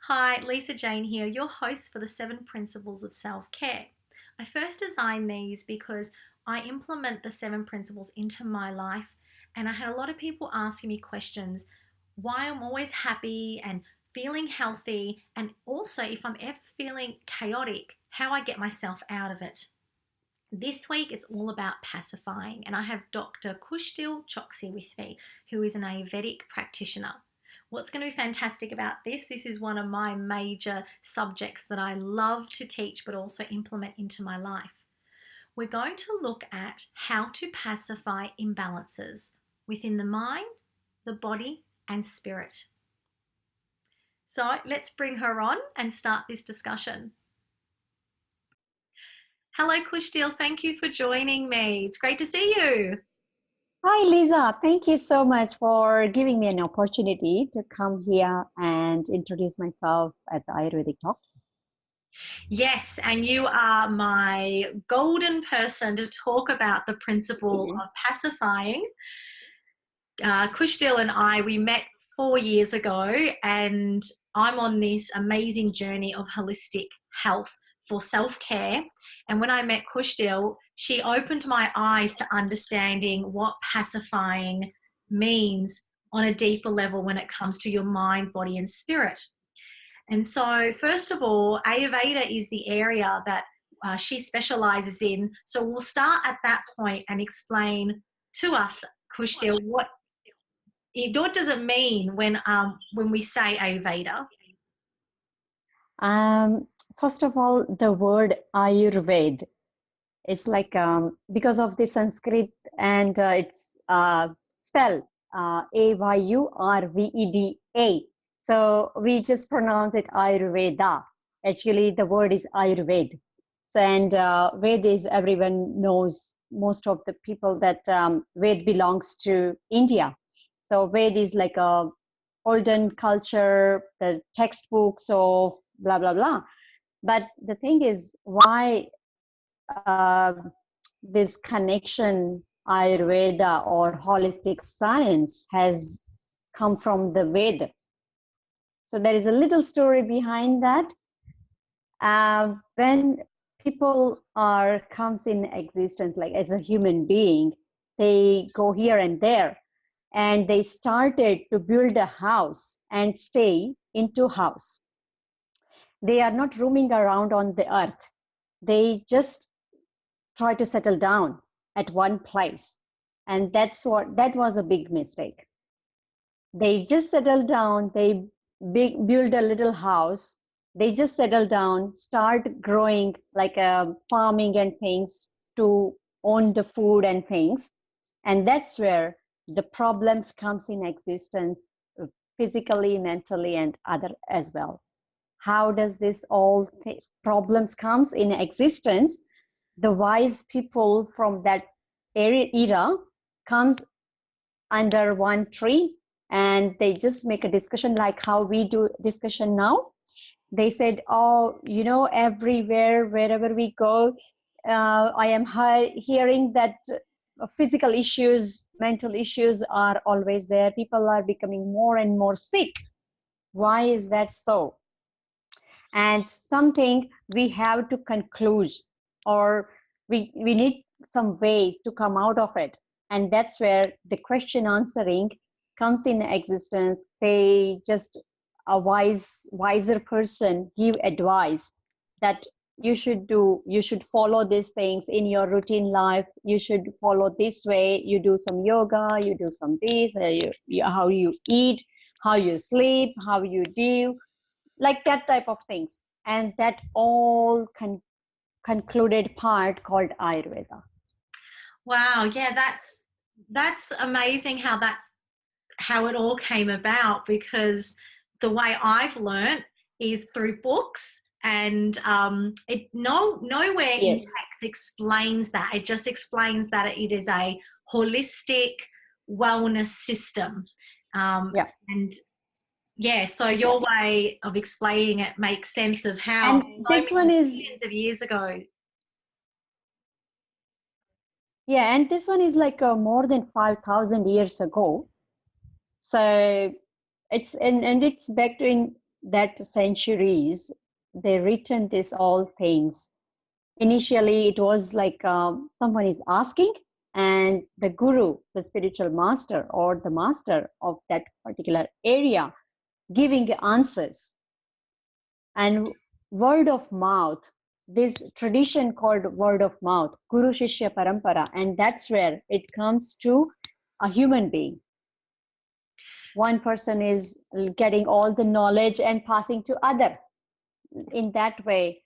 Hi, Lisa Jane here, your host for the 7 Principles of Self-Care. I first designed these because I implement the 7 principles into my life, and I had a lot of people asking me questions why I'm always happy and feeling healthy, and also if I'm ever feeling chaotic, how I get myself out of it. This week it's all about pacifying, and I have Dr. Khushdil Chokshi with me, who is an Ayurvedic practitioner. What's going to be fantastic about this is one of my major subjects that I love to teach but also implement into my life. We're going to look at how to pacify imbalances within the mind, the body, and spirit. So let's bring her on and start this discussion. Hello, Khushdil. Thank you for joining me. It's great to see you. Hi, Lisa. Thank you so much for giving me an opportunity to come here and introduce myself at the Ayurvedic Talk. Yes, and you are my golden person to talk about the principle of pacifying. Khushdil and I, we met 4 years ago, and I'm on this amazing journey of holistic health for self-care. And when I met Khushdil, she opened my eyes to understanding what pacifying means on a deeper level when it comes to your mind, body, and spirit. And so, first of all, Ayurveda is the area that she specializes in. So we'll start at that point and explain to us, Khushdil, what does it mean when we say Ayurveda? First of all, the word Ayurveda, it's like because of the Sanskrit and it's spelled Ayurveda. So we just pronounce it Ayurveda. Actually, the word is Ayurveda. So, and Ved is, everyone knows, most of the people that Ved belongs to India. So Ved is like a olden culture, the textbooks of blah, blah, blah. But the thing is, why this connection, Ayurveda or holistic science, has come from the Vedas? So there is a little story behind that. When people comes in existence, like as a human being, they go here and there, and they started to build a house and stay into house. They are not roaming around on the earth. They just try to settle down at one place, and that was a big mistake. They just settle down, they build a little house, they just settle down, start growing like farming and things to own the food and things, and that's where the problems comes in existence, physically, mentally, and other as well. How does this all problems comes in existence? The wise people from that era comes under one tree, and they just make a discussion like how we do discussion now. They said, oh, everywhere, wherever we go, I am hearing that physical issues, mental issues are always there. People are becoming more and more sick. Why is that so? And something we have to conclude, or we need some ways to come out of it. And that's where the question answering comes in existence. They just, a wiser person give advice that you should follow these things in your routine life. You should follow this way. You do some yoga, you do some this, how you eat, how you sleep, how you do, like that type of things. And that all concluded part called Ayurveda. Wow, yeah, that's amazing how it all came about, because the way I've learned is through books, and nowhere in Yes. text explains that. It just explains that it is a holistic wellness system. Yeah. And yeah, so your way of explaining it makes sense of how And this one is, millions of years ago. yeah, and this one is like more than 5,000 years ago. So it's and it's back to in that centuries, they written this all things. Initially, it was like someone is asking, and the guru, the spiritual master or the master of that particular area, giving answers. And word of mouth, this tradition called word of mouth, Guru Shishya Parampara, and that's where it comes to a human being. One person is getting all the knowledge and passing to other. In that way,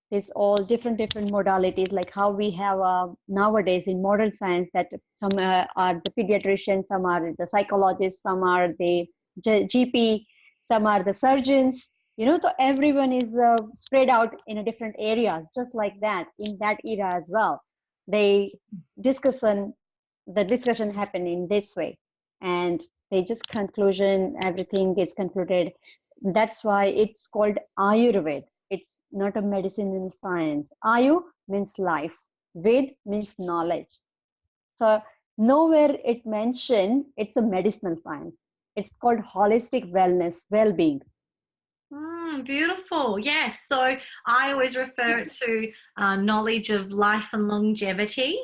there's all different modalities, like how we have nowadays in modern science, that some are the pediatricians, some are the psychologists, some are the GP, some are the surgeons. So everyone is spread out in a different areas. Just like that, in that era as well, they discussion the discussion happened in this way, and they just conclusion, everything is concluded. That's why it's called Ayurveda. It's not a medicinal science. Ayu means life. Ved means knowledge. So nowhere it mentioned it's a medicinal science. It's called holistic wellness, well-being. Beautiful. Yes. So I always refer it to knowledge of life and longevity,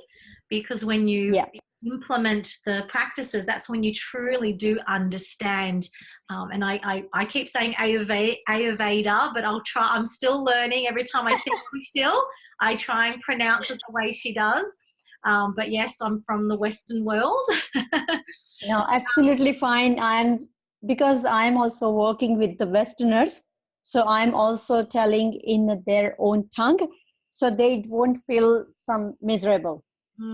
because when you implement the practices, that's when you truly do understand. And I keep saying Ayurveda, but I'm still learning. Every time I see Khushdil, I try and pronounce it the way she does. But yes, I'm from the Western world. No, absolutely fine. Because I'm also working with the Westerners, so I'm also telling in their own tongue, so they won't feel some miserable.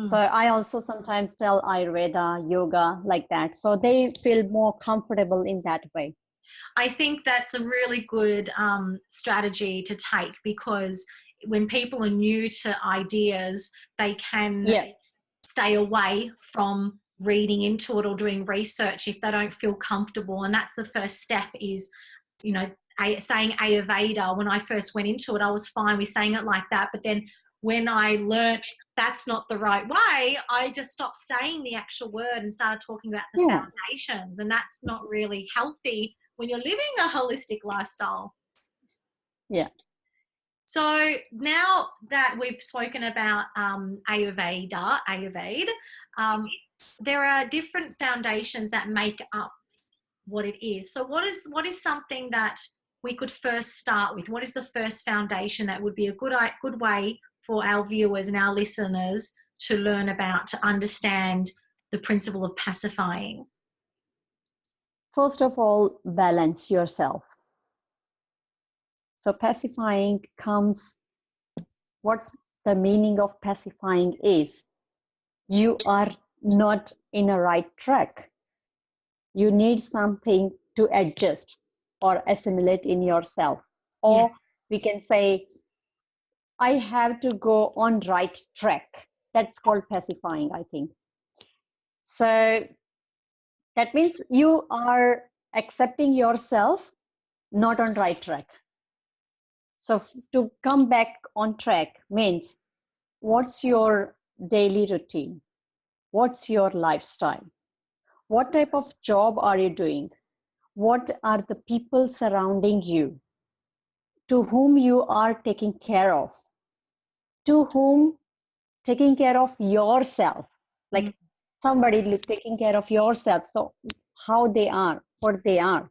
So I also sometimes tell Ayurveda, yoga, like that, so they feel more comfortable in that way. I think that's a really good strategy to take, because when people are new to ideas, they can stay away from reading into it or doing research if they don't feel comfortable. And that's the first step is, saying Ayurveda. When I first went into it, I was fine with saying it like that. But then when I learnt that's not the right way, I just stopped saying the actual word and started talking about the foundations. And that's not really healthy when you're living a holistic lifestyle. Yeah. So now that we've spoken about Ayurveda, there are different foundations that make up what it is. So what is something that we could first start with? What is the first foundation that would be a good way for our viewers and our listeners to learn about, to understand the principle of pacifying? First of all, balance yourself. So pacifying comes, what's the meaning of pacifying is, you are not in a right track. You need something to adjust or assimilate in yourself. Or we can say, I have to go on right track. That's called pacifying, I think. So that means you are accepting yourself not on right track. So to come back on track means, what's your daily routine? What's your lifestyle? What type of job are you doing? What are the people surrounding you, to whom you are taking care of, to whom taking care of yourself, like somebody taking care of yourself. So how they are, what they are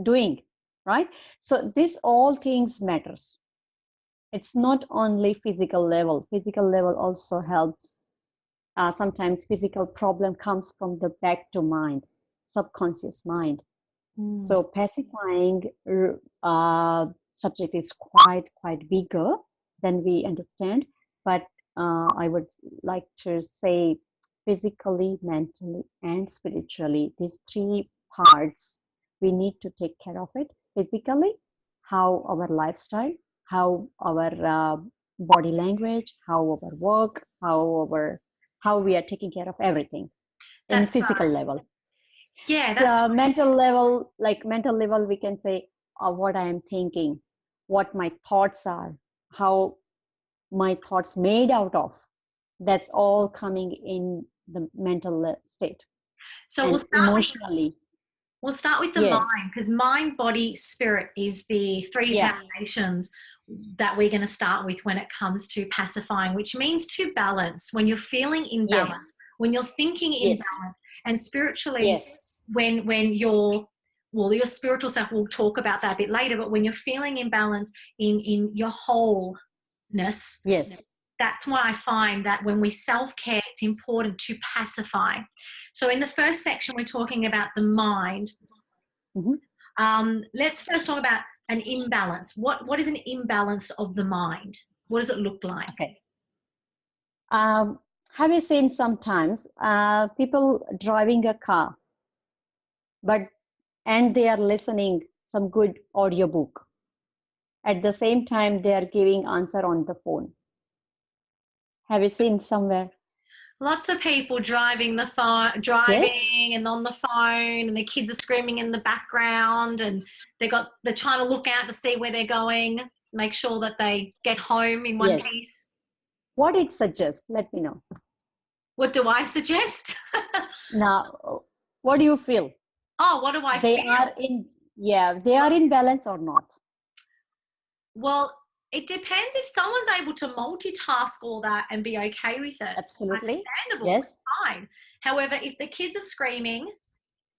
doing, right? So this all things matters. It's not only physical level. Physical level also helps. Sometimes physical problem comes from the back to mind, subconscious mind. So pacifying subject is quite bigger than we understand, but I would like to say physically, mentally, and spiritually, these three parts, we need to take care of it. Physically, how our lifestyle, how our body language, how our work, how we are taking care of everything in physical level. Yeah, that's so mental level, we can say what I am thinking, what my thoughts are, how my thoughts made out of. That's all coming in the mental state. So and we'll start emotionally. We'll start with the Yes. mind, because mind, body, spirit is the three Yeah. foundations that we're going to start with when it comes to pacifying, which means to balance. When you're feeling in balance, Yes. when you're thinking in Yes. balance, and spiritually, Yes. when you're, well, your spiritual self, we'll talk about that a bit later, but when you're feeling in balance in your wholeness, Yes. that's why I find that when we self-care, it's important to pacify. So in the first section, we're talking about the mind. Let's first talk about an imbalance. What is an imbalance of the mind? What does it look like? Okay. Have you seen sometimes people driving a car, and they are listening some good audiobook. At the same time, they are giving answer on the phone. Have you seen somewhere? Lots of people driving the phone, Yes. and on the phone, and the kids are screaming in the background, and they're trying to look out to see where they're going, make sure that they get home in one Yes. piece. What it suggests? Let me know. What do I suggest? Now, what do you feel? Oh, what do I They feel? are in, yeah, they are in balance or not? Well, it depends if someone's able to multitask all that and be okay with it. Absolutely. Understandable. Yes. It's fine. However, if the kids are screaming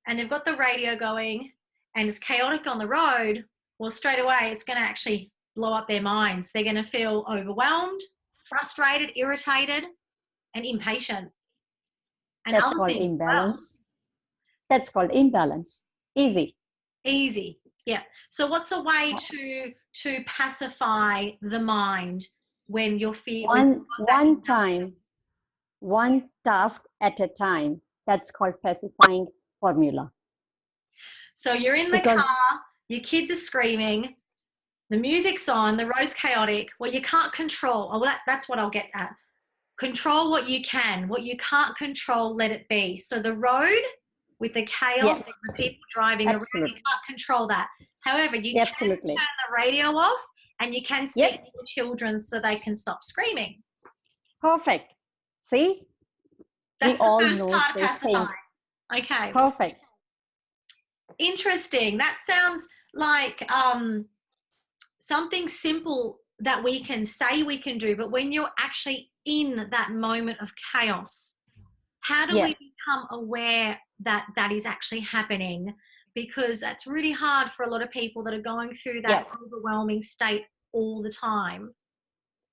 and they've got the radio going and it's chaotic on the road, well, straight away it's going to actually blow up their minds. They're going to feel overwhelmed, frustrated, irritated, and impatient. And That's other called things as well. imbalance. That's called imbalance. Easy. Easy. Yeah. So what's a way to pacify the mind when you're One task at a time. That's called pacifying formula. So you're in the Because car, your kids are screaming, the music's on, the road's chaotic. Well, you can't control. Oh, that's what I'll get at. Control what you can. What you can't control, let it be. So the road with the chaos, yes, the people driving around, you absolutely, can't control that. However, you can absolutely. turn the radio off and you can speak Yep, to your children so they can stop screaming. perfect. See, we That's the all first know part of this thing. pacifying. Okay. Perfect. Interesting. That sounds like something simple that we can say we can do, but when you're actually in that moment of chaos, how do Yeah, we become aware that that is actually happening? Because that's really hard for a lot of people that are going through yeah, that overwhelming state all the time.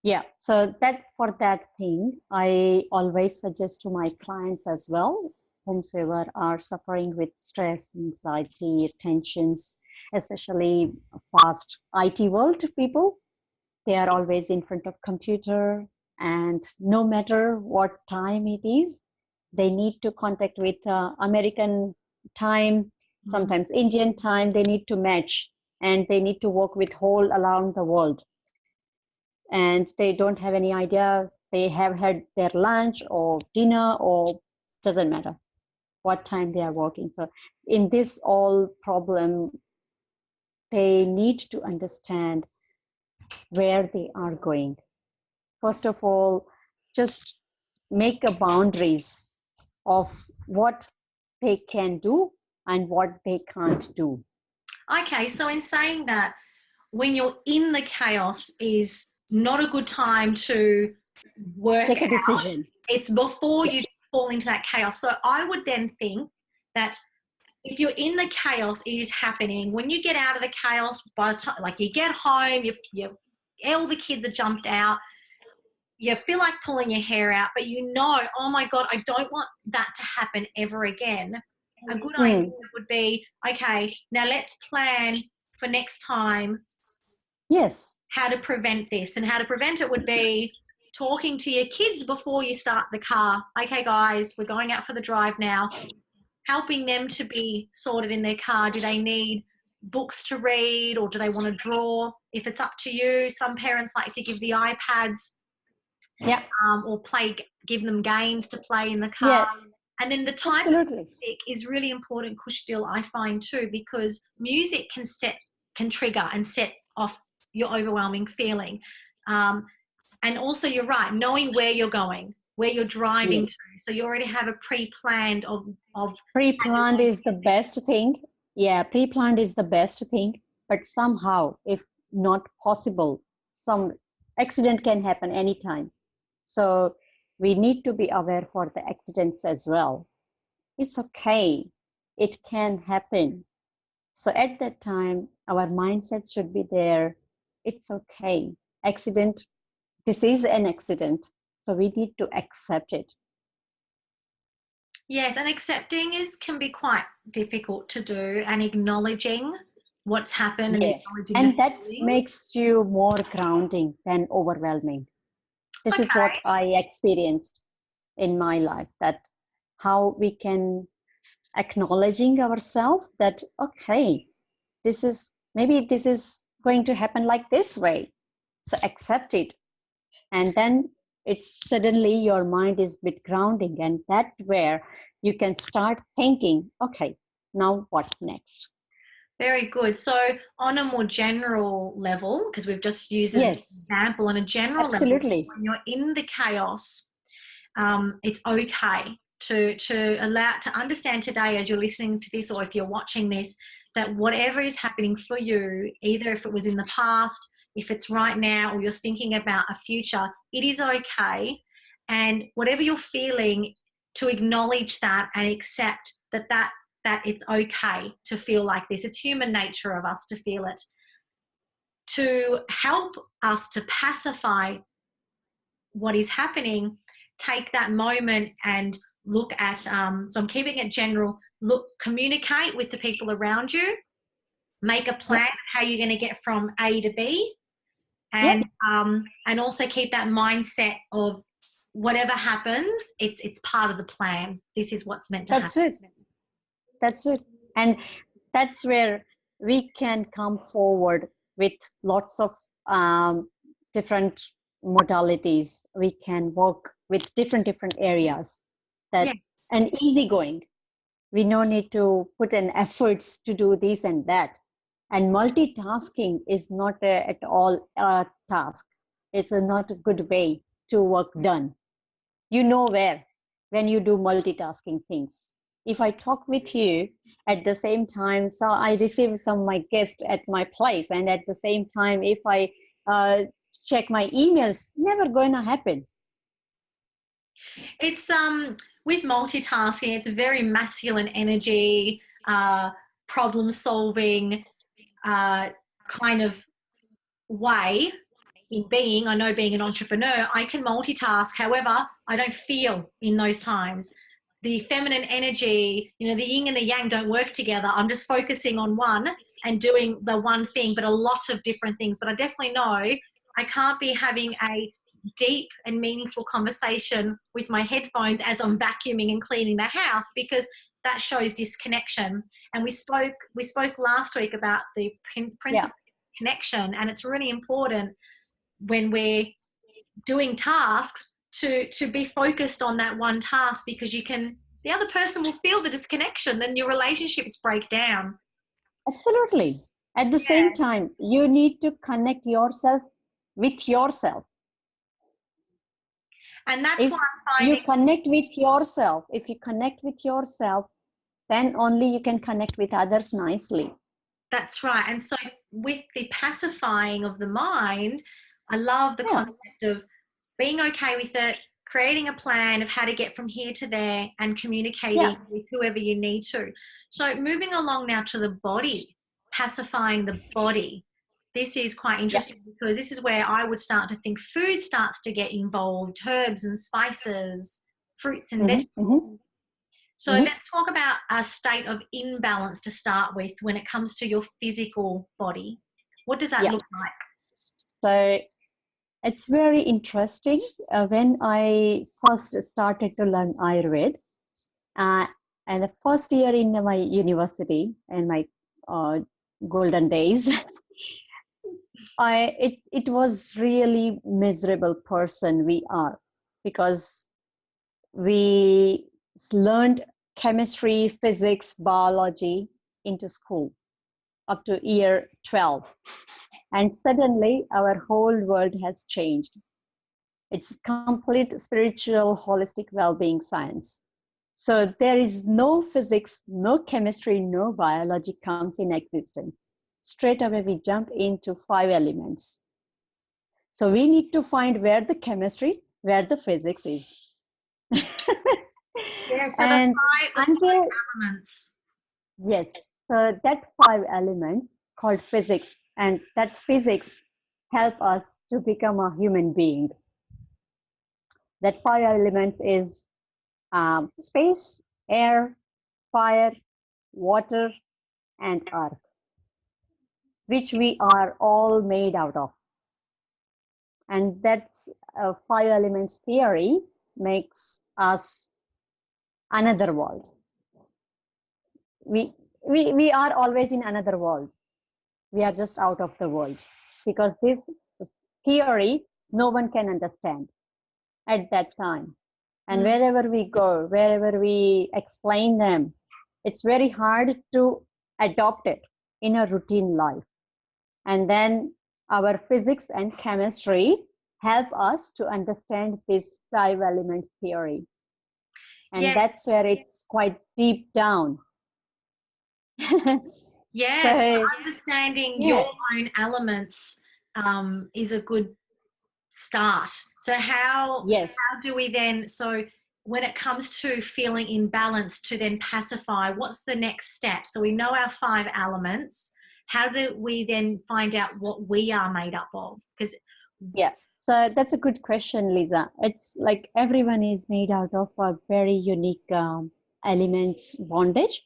yeah. So that for that thing, I always suggest to my clients as well, whomsoever are suffering with stress, anxiety, tensions, especially fast IT world people. They are always in front of computer, and no matter what time it is, they need to contact with American time, sometimes Indian time. They need to match, and they need to work with whole around the world, and they don't have any idea. They have had their lunch or dinner, or doesn't matter what time they are working. So in this all problem, they need to understand where they are going. First of all, just make a boundaries of what they can do and what they can't do. Okay, so in saying that, when you're in the chaos is not a good time to work Take a out. decision. It's before you Yes. fall into that chaos. So I would then think that if you're in the chaos, it is happening. When you get out of the chaos, by the time, like you get home, all the kids are jumped out, you feel like pulling your hair out, but you know, oh my God, I don't want that to happen ever again. A good idea would be, okay, now let's plan for next time Yes. how to prevent this. And how to prevent it would be talking to your kids before you start the car. Okay, guys, we're going out for the drive now. Helping them to be sorted in their car. Do they need books to read, or do they want to draw? If it's up to you, some parents like to give the iPads Yeah. or give them games to play in the car. Yeah. And then the type of Absolutely. music is really important, Khushdil, I find too, because music can trigger and set off your overwhelming feeling. And also, you're right, knowing where you're going, where you're driving Yes. to. So you already have a pre-planned of Pre-planned is the best thing. Yeah, pre-planned is the best thing, but somehow, if not possible, some accident can happen anytime. So we need to be aware for the accidents as well. It's okay. It can happen. So at that time, our mindset should be there. It's okay. Accident, this is an accident. So we need to accept it. Yes, and accepting is can be quite difficult to do, and acknowledging what's happened and Yeah. acknowledging the And that feelings. makes you more grounding than overwhelming. This is Okay. what I experienced in my life, that how we can acknowledging ourselves that, okay, this is maybe this is going to happen like this way. So accept it. And then it's suddenly your mind is bit grounding, and that where you can start thinking, okay, now what next? Very good. So, on a more general level, because we've just used an Yes, example, on a general level, absolutely. when you're in the chaos, it's okay to allow to understand today as you're listening to this, or if you're watching this, that whatever is happening for you, either if it was in the past, if it's right now, or you're thinking about a future, it is okay. And whatever you're feeling, to acknowledge that and accept that it's okay to feel like this. It's human nature of us to feel it. To help us to pacify what is happening, take that moment and look at, so I'm keeping it general, look, communicate with the people around you, make a plan Yep, of how you're going to get from A to B, yep, and also keep that mindset of whatever happens, it's part of the plan. This is what's meant to happen. that's it. That's it. And that's where we can come forward with lots of different modalities. We can work with different areas that Yes. and easygoing. We no need to put in efforts to do this and that. And multitasking is not at all a task. It's not a good way to work done. You know where when you do multitasking things. If I talk with you at the same time, so I receive some of my guests at my place, and at the same time, if I uh, check my emails, never going to happen. It's with multitasking, it's a very masculine energy, problem solving, kind of way in being. I know being an entrepreneur, I can multitask. However, I don't feel in those times. The feminine energy, the yin and the yang don't work together. I'm just focusing on one and doing the one thing, but a lot of different things. But I definitely know I can't be having a deep and meaningful conversation with my headphones as I'm vacuuming and cleaning the house, because that shows disconnection. And we spoke last week about the Yeah, principle of connection, and it's really important when we're doing tasks to be focused on that one task, because the other person will feel the disconnection, then your relationships break down. absolutely. At the same time, you need to connect yourself with yourself. And that's what If I'm you finding. connect with yourself, if you connect with yourself, then only you can connect with others nicely. That's right. And so with the pacifying of the mind, I love the Yeah, concept of being okay with it, creating a plan of how to get from here to there, and yeah, communicating with whoever you need to. So moving along now to the body, pacifying the body. This is quite yeah. interesting, because this is where I would start to think food starts to get involved, herbs and spices, fruits and Mm-hmm, vegetables. mm-hmm, So mm-hmm. let's talk about a state of imbalance to start with when it comes to your physical body. What does that Yeah. look like? So it's very interesting. When I first started to learn Ayurveda, uh, and the first year in my university and my uh, golden days, it was really miserable person we are, because we learned chemistry, physics, biology into school up to year 12. And suddenly our whole world has changed. It's complete spiritual, holistic well being science. So there is no physics, no chemistry, no biology comes in existence. Straight away, we jump into 5 elements. So we need to find where the chemistry, where the physics is. Yeah, so And the five until, elements. yes, so that 5 elements called physics, and that physics help us to become a human being. That 5 elements is space, air, fire, water, and earth, which we are all made out of. And that's 5 elements theory makes us another world. We are always in another world. We are just out of the world because this theory no one can understand at that time. And wherever we go, wherever we explain them, it's very hard to adopt it in a routine life. And then our physics and chemistry help us to understand this 5 elements theory. And Yes. that's where it's quite deep down. Yes, So, understanding yeah. your own elements is a good start. So how do we then, so when it comes to feeling imbalanced, to then pacify, what's the next step? So we know our 5 elements. How do we then find out what we are made up of? Because Yeah, so that's a good question, Lisa. It's like everyone is made out of a very unique elements bondage.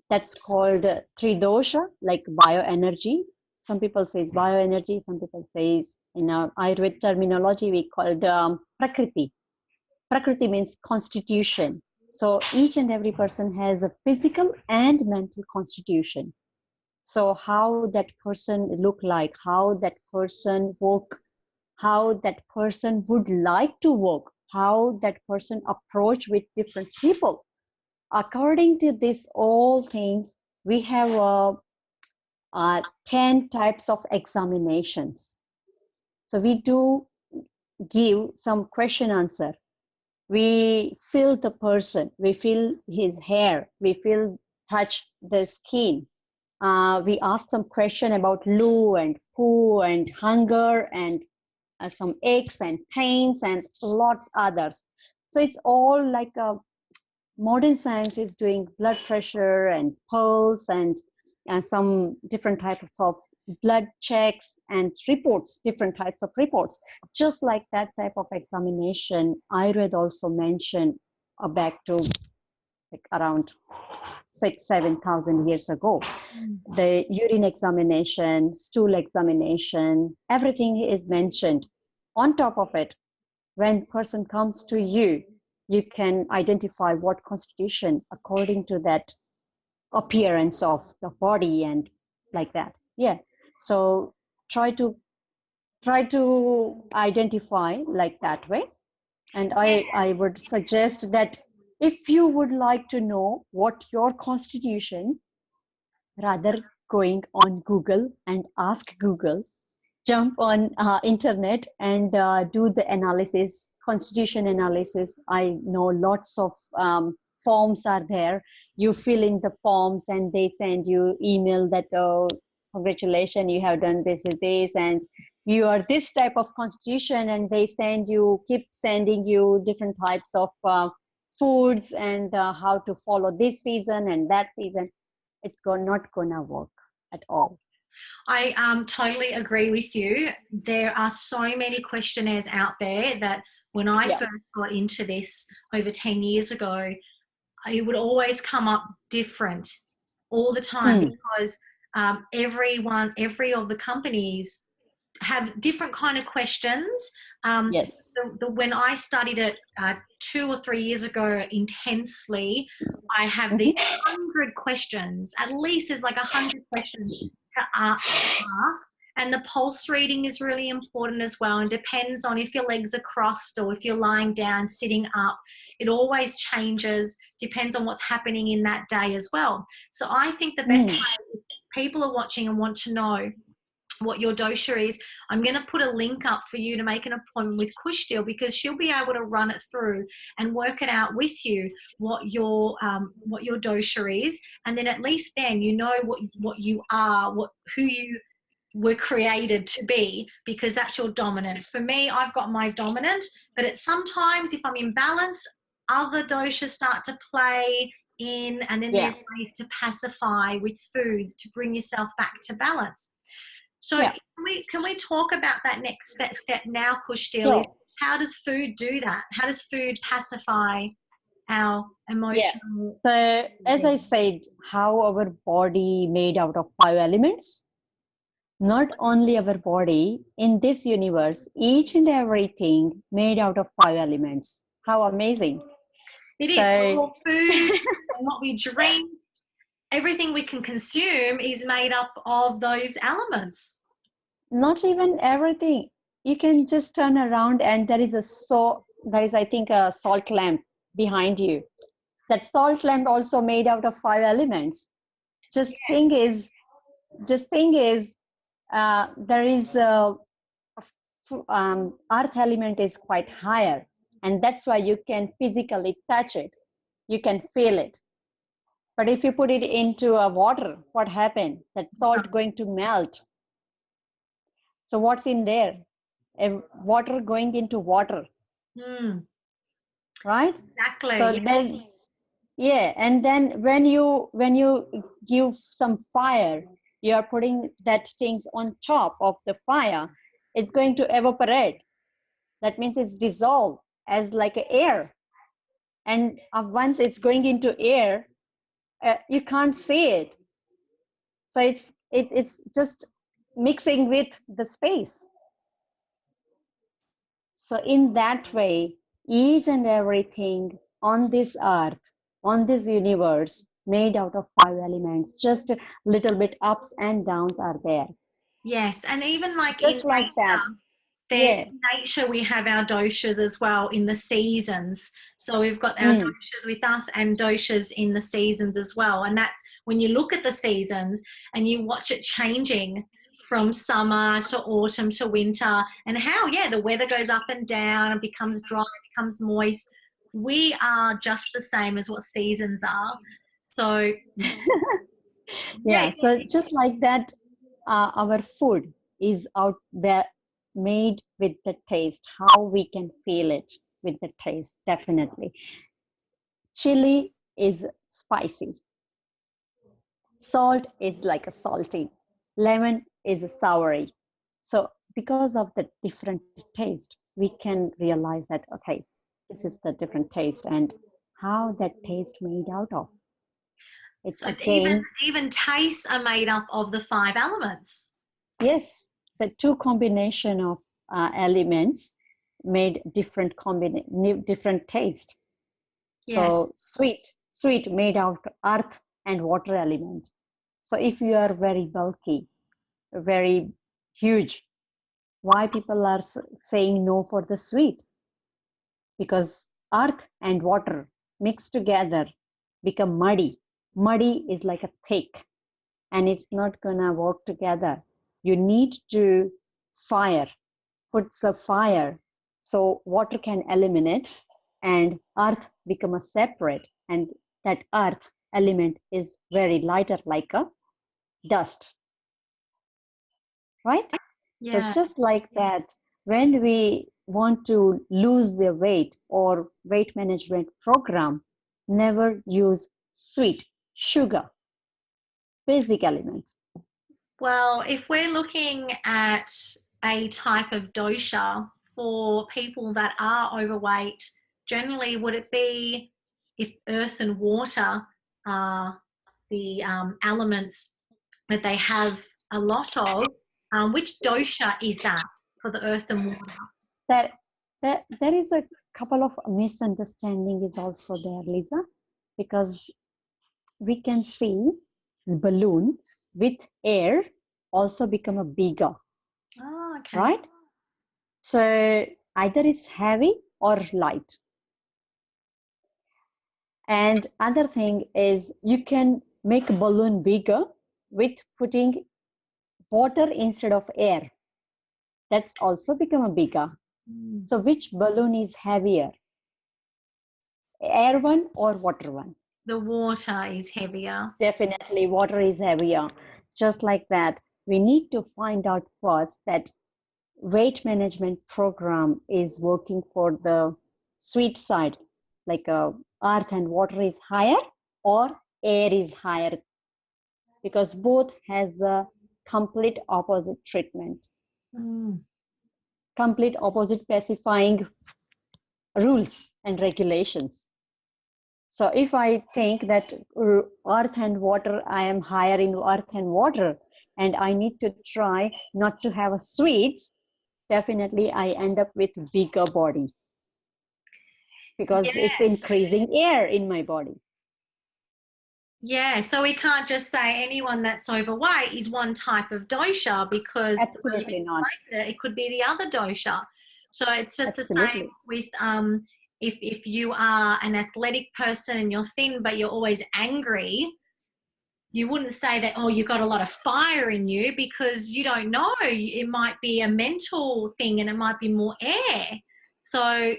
That's called tridosha, like bioenergy. Some people says bioenergy. Some people says in our Ayurvedic terminology we call it prakriti. Prakriti means constitution. So each and every person has a physical and mental constitution. So how that person look like, how that person work, how that person would like to work, how that person approach with different people. According to this all things, we have 10 types of examinations. So we do give some question answer. We feel the person, we feel his hair, we feel touch the skin. We ask some question about loo and poo and hunger and some aches and pains and lots others. So it's all like a modern science is doing blood pressure and pulse and some different types of blood checks and reports, different types of reports. Just like that type of examination, Ayurveda also mentioned back to like around 7,000 years ago. The urine examination, stool examination, everything is mentioned. On top of it, when person comes to you, you can identify what constitution according to that appearance of the body and like that. Yeah. So try to identify like that way. And I would suggest that if you would like to know what your constitution, rather going on Google and ask Google, jump on internet and do the analysis, constitution analysis. I know lots of forms are there. You fill in the forms and they send you email that, oh, congratulations, you have done this and you are this type of constitution, and they keep sending you different types of foods and how to follow this season and that season. It's not gonna work at all. I totally agree with you. There are so many questionnaires out there that when I first got into this over 10 years ago, it would always come up different all the time because every of the companies have different kind of questions. Yes. When I studied it 2 or 3 years ago intensely, I have these 100 questions. At least there's like 100 questions to ask. And the pulse reading is really important as well, and depends on if your legs are crossed or if you're lying down, sitting up. It always changes, depends on what's happening in that day as well. So I think the best way, if people are watching and want to know what your dosha is, I'm going to put a link up for you to make an appointment with Khushdil, because she'll be able to run it through and work it out with you what your dosha is, and then at least then you know what you are, who you were created to be, because that's your dominant. For me, I've got my dominant, but it's sometimes if I'm in balance, other doshas start to play in, and then Yeah. there's ways to pacify with foods to bring yourself back to balance. So Yeah. can we talk about that next step now, Khushdil? Is Sure. how does food do that? How does food pacify our Yeah. emotional? So as I said, how our body made out of 5 elements. Not only our body, in this universe, each and everything made out of 5 elements. How amazing. It is. So So all food and what we drink, everything we can consume is made up of those elements. not even everything. You can just turn around and there is I think a salt lamp behind you. That salt lamp also made out of 5 elements. Just Yes. thing is, there is earth element is quite higher, and that's why you can physically touch it, you can feel it. But if you put it into a water, what happened? That salt going to melt. So what's in there? Water going into water, right? Exactly. So Yeah. then, yeah, and then when you give some fire, you are putting that things on top of the fire, it's going to evaporate. That means it's dissolved as like a air. And once it's going into air, you can't see it. So it's just mixing with the space. So in that way, each and everything on this earth, on this universe, made out of 5 elements, just a little bit ups and downs are there. Yes, and even like in Just like that. there Yeah. in nature we have our doshas as well in the seasons. So we've got our Mm. doshas with us and doshas in the seasons as well. And that's when you look at the seasons and you watch it changing from summer to autumn to winter, and how, yeah, the weather goes up and down and becomes dry, becomes moist. We are just the same as what seasons are. So yeah, Yeah. So just like that, our food is out there made with the taste, how we can feel it with the taste, definitely. Chili is spicy. Salt is like a salty. Lemon is a soury. So because of the different taste, we can realize that, okay, this is the different taste and how that taste made out of. It's so again, even tastes are made up of the five elements. yes, the two combination of elements made different taste. Yes. So sweet made out of earth and water element. So if you are very bulky, very huge, why people are saying no for the sweet? Because earth and water mixed together become muddy. Muddy is like a thick, and it's not gonna work together. You need to fire, put the fire, so water can eliminate and earth become a separate, and that earth element is very lighter like a dust, right? So Yeah. just like that, when we want to lose the weight or weight management program, never use sweet, sugar, basic element. Well, if we're looking at a type of dosha for people that are overweight, generally would it be, if earth and water are the elements that they have a lot of, which dosha is that for the earth and water? There, there is a couple of misunderstanding is also there, Lisa, because we can see balloon with air also become a bigger, Oh, okay. right? So either it's heavy or light. And other thing is you can make a balloon bigger with putting water instead of air. That's also become a bigger. So which balloon is heavier? Air one or water one? The water is heavier. Definitely water is heavier. Just like that, we need to find out first that weight management program is working for the sweet side, like earth and water is higher or air is higher, because both has a complete opposite treatment, complete opposite pacifying rules and regulations. So if I think that earth and water, I am higher in earth and water, and I need to try not to have a sweets, definitely I end up with bigger body, because it's increasing air in my body. Yeah, so we can't just say anyone that's overweight is one type of dosha, because Absolutely not. later it could be the other dosha. So it's just the Absolutely. same with if you are an athletic person and you're thin but you're always angry, you wouldn't say that, oh, you've got a lot of fire in you, because you don't know. It might be a mental thing and it might be more air. So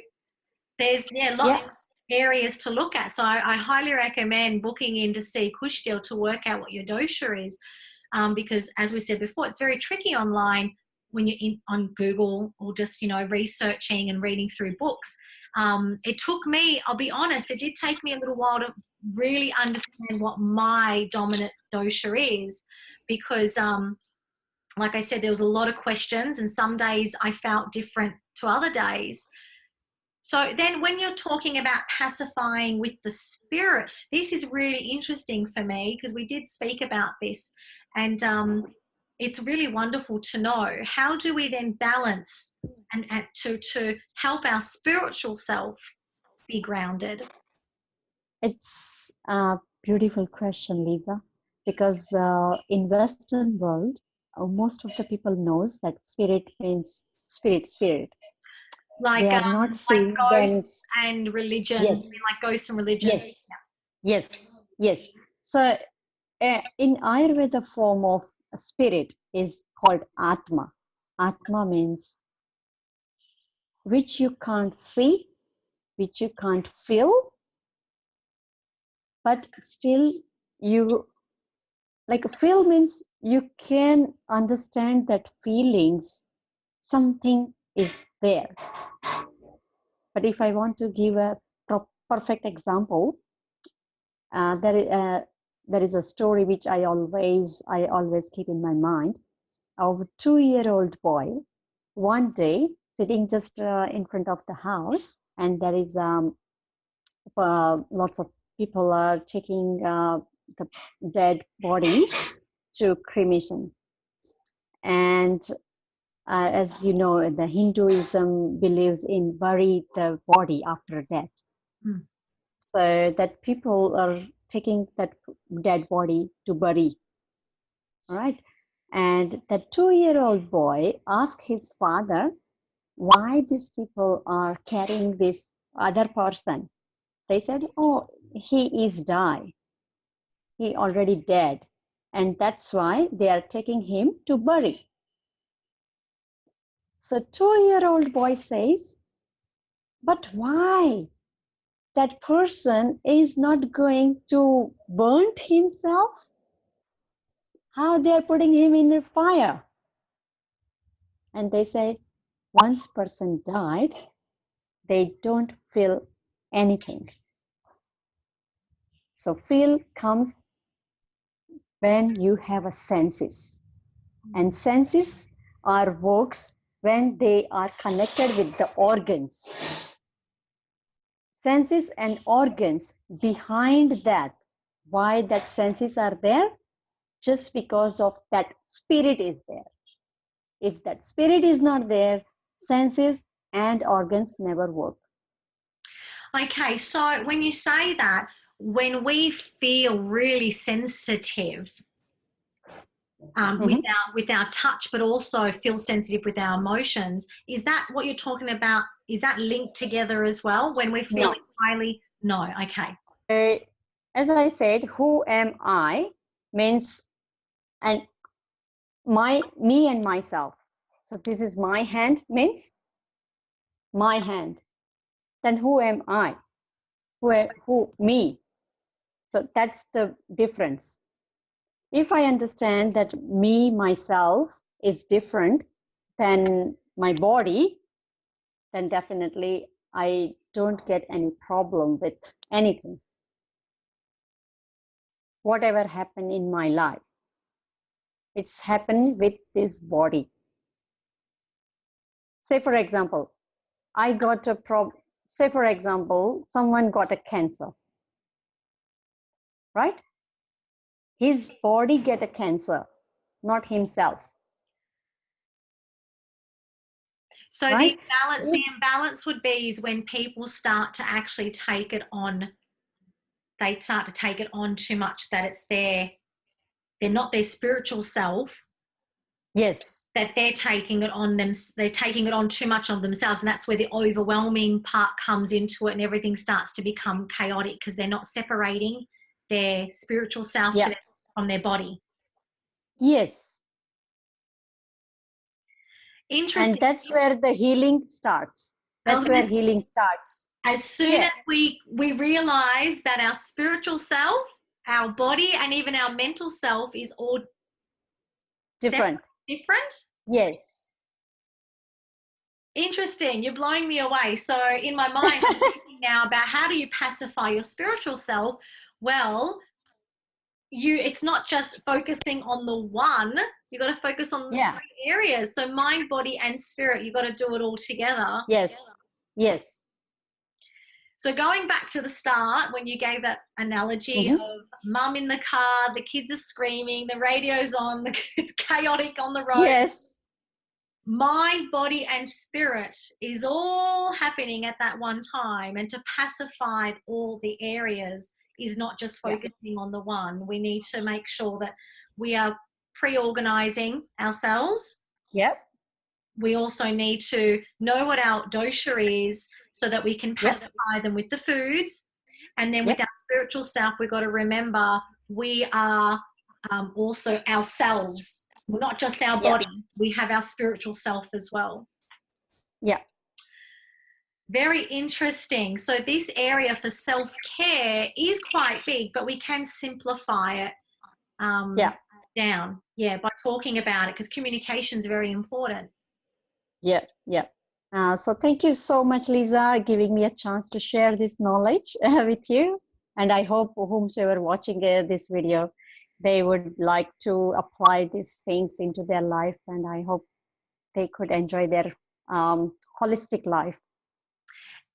there's lots of areas to look at. So I highly recommend booking in to see Khushdil to work out what your dosha is, because as we said before, it's very tricky online when you're on Google or just researching and reading through books. It took me, I'll be honest, it did take me a little while to really understand what my dominant dosha is, because like I said, there was a lot of questions and some days I felt different to other days. So then when you're talking about pacifying with the spirit, this is really interesting for me, because we did speak about this, and it's really wonderful to know, how do we then balance and to help our spiritual self be grounded? It's a beautiful question, Lisa, because in Western world, most of the people knows that spirit means spirit. They Like are not like seeing them. ghosts and religion, Yes, like ghosts and religion. yes, yes. So in Ayurveda, form of spirit is called Atma. Atma means which you can't see, which you can't feel, but still you, like, feel means you can understand that feelings, something is there. But if I want to give a perfect example, there is a story which I always keep in my mind, of a 2-year-old boy. One day, sitting just in front of the house, and there is lots of people are taking the dead body to cremation. And as you know, the Hinduism believes in bury the body after death. So that people are taking that dead body to bury. All right. And the 2-year-old boy asked his father why these people are carrying this other person. They said, oh, he is died. He already dead. And that's why they are taking him to bury. So 2-year-old boy says, but why? That person is not going to burn himself? How they are putting him in the fire? And they said, once person died, they don't feel anything. So feel comes when you have a senses. And senses are works when they are connected with the organs. Senses and organs behind that. Why that senses are there? Just because of that spirit is there. If that spirit is not there, senses and organs never work. Okay, so when you say that, when we feel really sensitive with our touch, but also feel sensitive with our emotions, is that what you're talking about? Is that linked together as well? When we're feeling highly, no, okay. As I said, who am I means, and me and myself. So this is my hand means my hand. Then who am I? Who me? So that's the difference. If I understand that me, myself is different than my body, then definitely I don't get any problem with anything. Whatever happened in my life, it's happened with this body. Say, for example, I got a problem. Say, for example, someone got a cancer, right? His body get a cancer, not himself. So Right? the imbalance would be is when people start to actually take it on. They start to take it on too much that it's they're not their spiritual self. Yes. That they're taking it on them. They're taking it on too much on themselves, and that's where the overwhelming part comes into it, and everything starts to become chaotic because they're not separating their spiritual self from their body. Yes. Interesting. And that's where the healing starts. That's where healing starts. As soon as we realize that our spiritual self, our body, and even our mental self is all different. Yes. Interesting. You're blowing me away. So in my mind, I'm thinking now about how do you pacify your spiritual self? Well, it's not just focusing on the one, you got to focus on the three areas. So mind, body, and spirit, you got to do it all together. Yes. Yes. So going back to the start, when you gave that analogy of mum in the car, the kids are screaming, the radio's on, it's chaotic on the road. Yes. Mind, body, and spirit is all happening at that one time. And to pacify all the areas is not just focusing on the one. We need to make sure that we are pre-organizing ourselves. Yep. We also need to know what our dosha is so that we can pacify them with the foods. And then with our spiritual self, we've got to remember we are also ourselves. We're not just our body. We have our spiritual self as well. Yeah. Very interesting. So this area for self-care is quite big, but we can simplify it down. Yeah, by talking about it, because communication is very important. Yeah, yeah. So thank you so much, Lisa, giving me a chance to share this knowledge with you. And I hope whomsoever watching this video, they would like to apply these things into their life. And I hope they could enjoy their holistic life.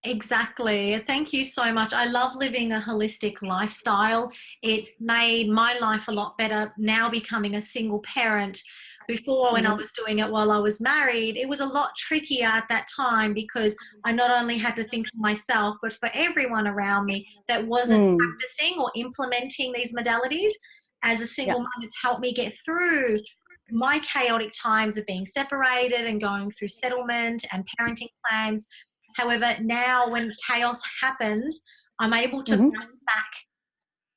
Exactly. Thank you so much. I love living a holistic lifestyle. It's made my life a lot better now becoming a single parent. Before, when I was doing it while I was married, it was a lot trickier at that time because I not only had to think for myself, but for everyone around me that wasn't practicing or implementing these modalities. As a single mom, it's helped me get through my chaotic times of being separated and going through settlement and parenting plans. However, now when chaos happens, I'm able to bounce back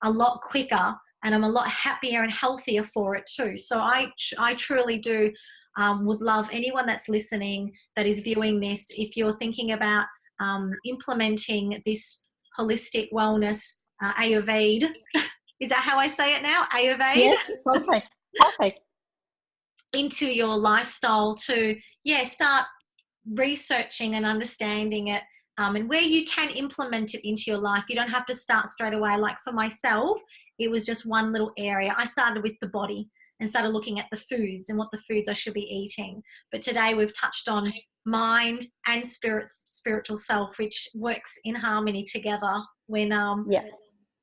a lot quicker, and I'm a lot happier and healthier for it too. So I truly do would love anyone that's listening, that is viewing this, if you're thinking about implementing this holistic wellness Ayurveda. Is that how I say it now? Ayurveda? Yes, perfect. Perfect. Into your lifestyle to, start researching and understanding it, and where you can implement it into your life. You don't have to start straight away. Like for myself, it was just one little area. I started with the body and started looking at the foods and what the foods I should be eating. But today we've touched on mind and spiritual self, which works in harmony together when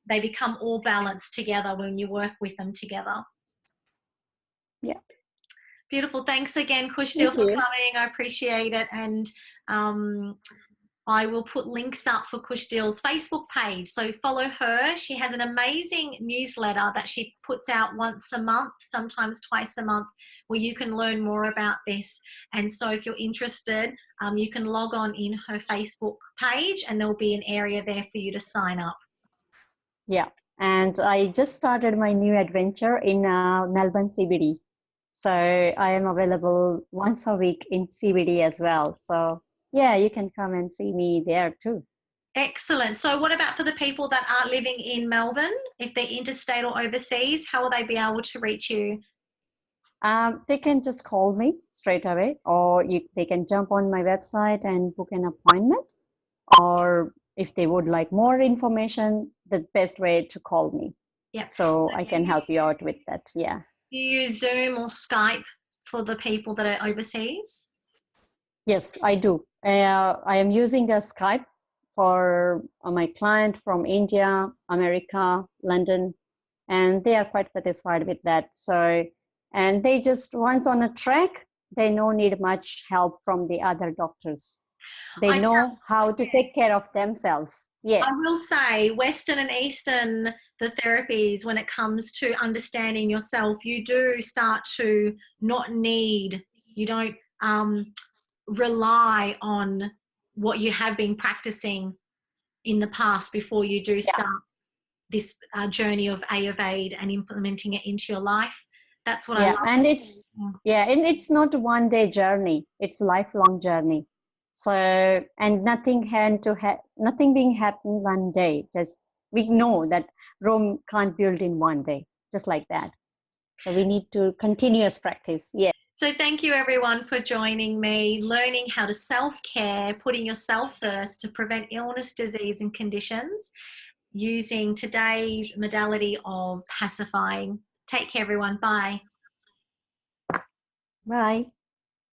they become all balanced together when you work with them together. Yeah. Beautiful. Thanks again, Khushdil, for coming. I appreciate it. And I will put links up for Khushdil's Facebook page. So follow her. She has an amazing newsletter that she puts out once a month, sometimes twice a month, where you can learn more about this. And so if you're interested, you can log on in her Facebook page and there'll be an area there for you to sign up. Yeah. And I just started my new adventure in Melbourne CBD. So I am available once a week in CBD as well. So yeah, you can come and see me there too. Excellent. So what about for the people that aren't living in Melbourne? If they're interstate or overseas, how will they be able to reach you? They can just call me straight away, or they can jump on my website and book an appointment. Or if they would like more information, the best way to call me. Yep. So So I do can you, help you out with that. Yeah. do you use Zoom or Skype for the people that are overseas? Yes, I do. I am using a Skype for my client from India, America, London, and they are quite satisfied with that. So, and they just once on a track, they no need much help from the other doctors. They I know how to take care of themselves. Yeah, I will say, Western and Eastern, the therapies, when it comes to understanding yourself, you do start to not need, you don't rely on what you have been practicing in the past before you do yeah, start this journey of Ayurveda and implementing it into your life. That's what I yeah. love. And it's yeah, and it's not a one day journey. It's a lifelong journey. So, and nothing being happened one day. Just we know that Rome can't build in one day, just like that. So we need to continuous practice. Yeah. So thank you everyone for joining me, learning how to self-care, putting yourself first to prevent illness, disease and conditions using today's modality of pacifying. Take care everyone. Bye. Bye.